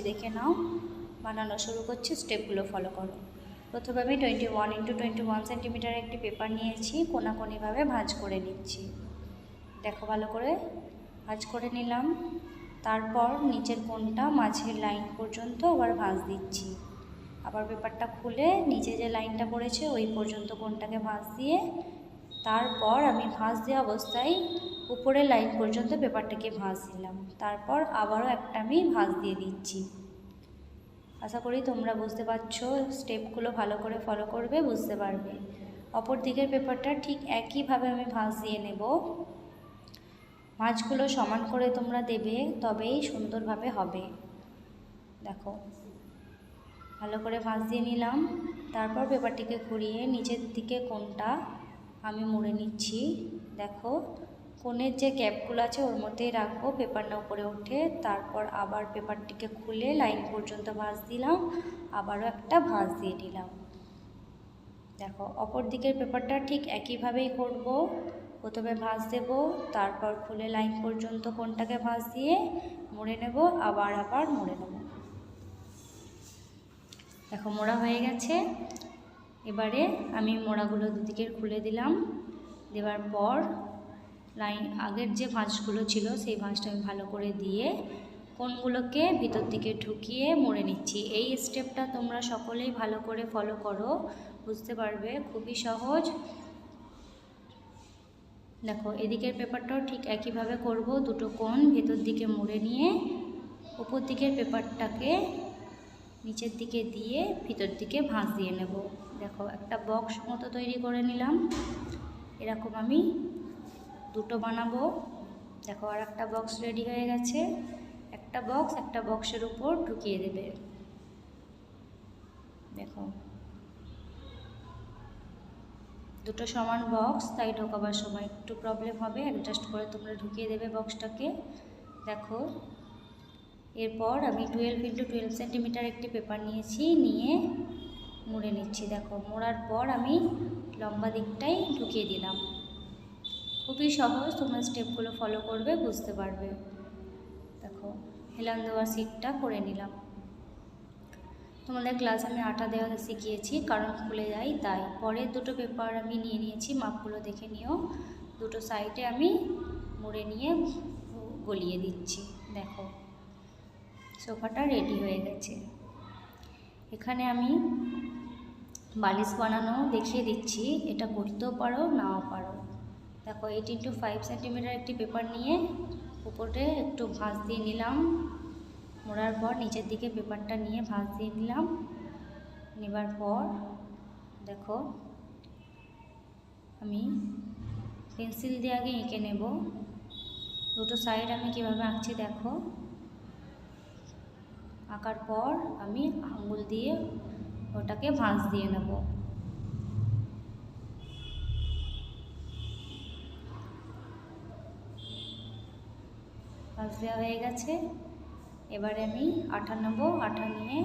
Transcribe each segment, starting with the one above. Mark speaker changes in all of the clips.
Speaker 1: দেখে নাও। বানানো শুরু করছি, স্টেপগুলো ফলো করো। প্রথমে আমি 21x21 সেন্টিমিটার একটি পেপার নিয়েছি, কোনাকুনিভাবে ভাঁজ করে নিচ্ছি। দেখো ভালো করে ভাঁজ করে নিলাম। তারপর নিচের কোণটা মাঝের লাইন পর্যন্ত আবার ভাঁজ দিচ্ছি। আবার পেপারটা খুলে নিচে যে লাইনটা পড়েছে ওই পর্যন্ত কোণটাকে ভাঁজ দিয়ে তারপর আমি ভাঁজ দেওয়া অবস্থায় উপরের লাইন পর্যন্ত পেপারটাকে ভাঁজ দিলাম। তারপর আবারও একটা আমি ভাঁজ দিয়ে দিচ্ছি। আশা করি তোমরা বুঝতে পারছো। স্টেপগুলো ভালো করে ফলো করবে, বুঝতে পারবে। অপর দিকের পেপারটা ঠিক একইভাবে আমি ভাঁজ দিয়ে নেব। ভাঁজগুলো সমান করে তোমরা দেবে, তবেই সুন্দরভাবে হবে। দেখো ভালো করে ভাঁজ দিয়ে নিলাম। তারপর পেপারটিকে ঘুরিয়ে নিচের দিকে কোণটা আমি মুড়ে নিচ্ছি। দেখো কোণের যে গ্যাপগুলো আছে ওর মধ্যেই রাখবো, পেপারটা উপরে উঠে। তারপর আবার পেপারটিকে খুলে লাইন পর্যন্ত ভাঁজ দিলাম, আবারও একটা ভাঁজ দিয়ে দিলাম। দেখো অপর দিকের পেপারটা ঠিক একইভাবেই করব। প্রথমে ভাঁজ দেব, তারপর খুলে লাইন পর্যন্ত কোণটাকে ভাঁজ দিয়ে মুড়ে নেব, আবার মুড়ে নেব। দেখো মোড়া হয়ে গেছে। এবারে আমি মোড়াগুলো দুদিকের খুলে দিলাম। দেওয়ার পর লাইন আগের যে ভাঁজগুলো ছিল সেই ভাঁজটা আমি ভালো করে দিয়ে কোণগুলোকে ভিতর দিকে ঢুকিয়ে মুড়ে নিচ্ছি। এই স্টেপটা তোমরা সকলেই ভালো করে ফলো করো, বুঝতে পারবে, খুবই সহজ। দেখো এদিকের পেপারটাও ঠিক একইভাবে করব। দুটো কোণ ভেতর দিকে মুড়ে নিয়ে উপর দিকের পেপারটাকে নিচের দিকে দিয়ে ভিতর দিকে ভাঁজ দিয়ে নেব। দেখো একটা বক্স মতো তৈরি করে নিলাম। এরকম আমি দুটো বানাবো। দেখো আর একটা বক্স রেডি হয়ে গেছে। একটা বক্সের উপর ঢুকিয়ে দেবে। দেখো দুটো সমান বক্স, তাই ঢোকাবার সময় একটু প্রবলেম হবে, অ্যাডজাস্ট করে তোমরা ঢুকিয়ে দেবে বক্সটাকে। দেখো এরপর আমি 12x12 সেন্টিমিটার একটি পেপার নিয়েছি, নিয়ে মুড়ে নিচ্ছি। দেখো মোড়ার পর আমি লম্বা দিকটাই ঢুকিয়ে দিলাম। খুবই সহজ, তোমরা স্টেপগুলো ফলো করবে, বুঝতে পারবে। দেখো হেলান দেওয়ার সিটটা করে নিলাম। তোমাদের ক্লাস আমি আটা দেওয়া শিখিয়েছি, কারণ খুলে যায় তাই। পরের দুটো পেপার আমি নিয়ে নিয়েছি, মাপগুলো দেখে নিও। দুটো সাইডে আমি মুড়ে নিয়ে গলিয়ে দিচ্ছি। দেখো সোফাটা রেডি হয়ে গেছে। এখানে আমি বালিশ বানানো দেখিয়ে দিচ্ছি, এটা করতেও পারো নাও পারো। দেখো 18x5 সেন্টিমিটার একটি পেপার নিয়ে উপরে একটু ভাঁজ দিয়ে নিলাম। মোড়ার পর নিচের দিকে পেপারটা নিয়ে ভাঁজ দিয়ে নিলাম। নেবার পর দেখো আমি পেন্সিল দিয়ে আগে এঁকে নেব। দুটো সাইড আমি কীভাবে আঁকছি দেখো। আঁকার পর আমি আঙুল দিয়ে ওটাকে ভাঁজ দিয়ে নেব। ভাঁজ দেওয়া হয়ে গেছে। এবারে আমি আঠা নেব। আঠা নিয়ে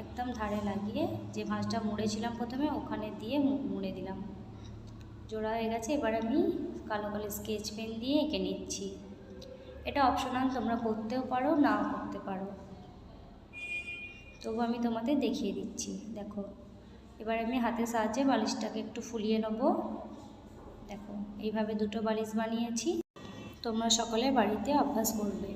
Speaker 1: একদম ধারে লাগিয়ে যে ভাঁজটা মুড়েছিলাম প্রথমে ওখানে দিয়ে মুড়ে দিলাম। জোড়া হয়ে গেছে। এবার আমি কালো স্কেচ পেন দিয়ে এঁকে নিচ্ছি। এটা অপশনাল, তোমরা করতেও পারো নাও করতে পারো, তবু আমি তোমাদের দেখিয়ে দিচ্ছি। দেখো এবার আমি হাতের সাহায্যে বালিশটাকে একটু ফুলিয়ে নেব। দেখো এইভাবে দুটো বালিশ বানিয়েছি, তোমরা সকলে বাড়িতে অভ্যাস করবে।